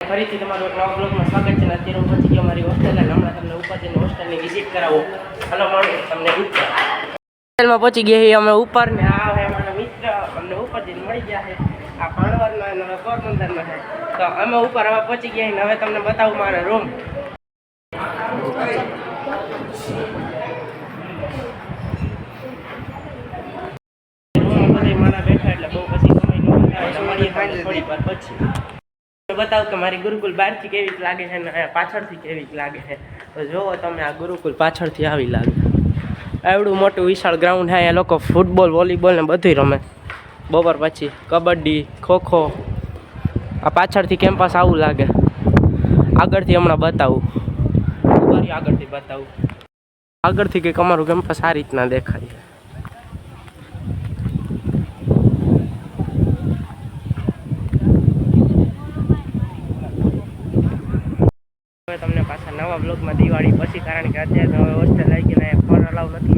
ફરીથી તમારું એક નવા બ્લોગમાં સ્વાગત છે. અત્યારે હું પહોંચી ગયો મારી હોસ્ટેલ અને હમણાં તમને ઉપર જઈને હોસ્ટેલની વિઝિટ કરાવો. હલો મળું તમને ઉપર હોસ્ટેલમાં પહોંચી ગયા અમે ઉપર ને આ હવે અમારા મિત્ર અમને ઉપર જઈને મળી ગયા છે. આ ભાણવરનો અને પોરબંદરનો છે. તો અમે ઉપર હવે પહોંચી ગયા ને હવે તમને બતાવું મારો રૂમ. મારા બેઠા એટલે બહુ પછી સમય નો બતાવે થોડી વાર પછી બતાવું કે મારી ગુરુકુલ બહારથી કેવી લાગે છે ને પાછળથી કેવી લાગે છે. તો જોવો તમે આ ગુરુકુલ પાછળથી આવી લાગે. એવડું મોટું વિશાળ ગ્રાઉન્ડ છે. અહીંયા લોકો ફૂટબોલ વોલીબોલ ને બધું રમે. બપોર પછી કબડ્ડી ખોખો. આ પાછળથી કેમ્પસ આવું લાગે. આગળથી હમણાં બતાવું આગળથી બતાવું આગળથી કંઈક અમારું કેમ્પસ આ રીતના દેખાય. તમને પાછા નવા બ્લોગમાં દિવાળી પછી, કારણ કે અત્યારે હવે હોસ્ટેલ આવી ગઈ ને ફોન અલાઉ નથી.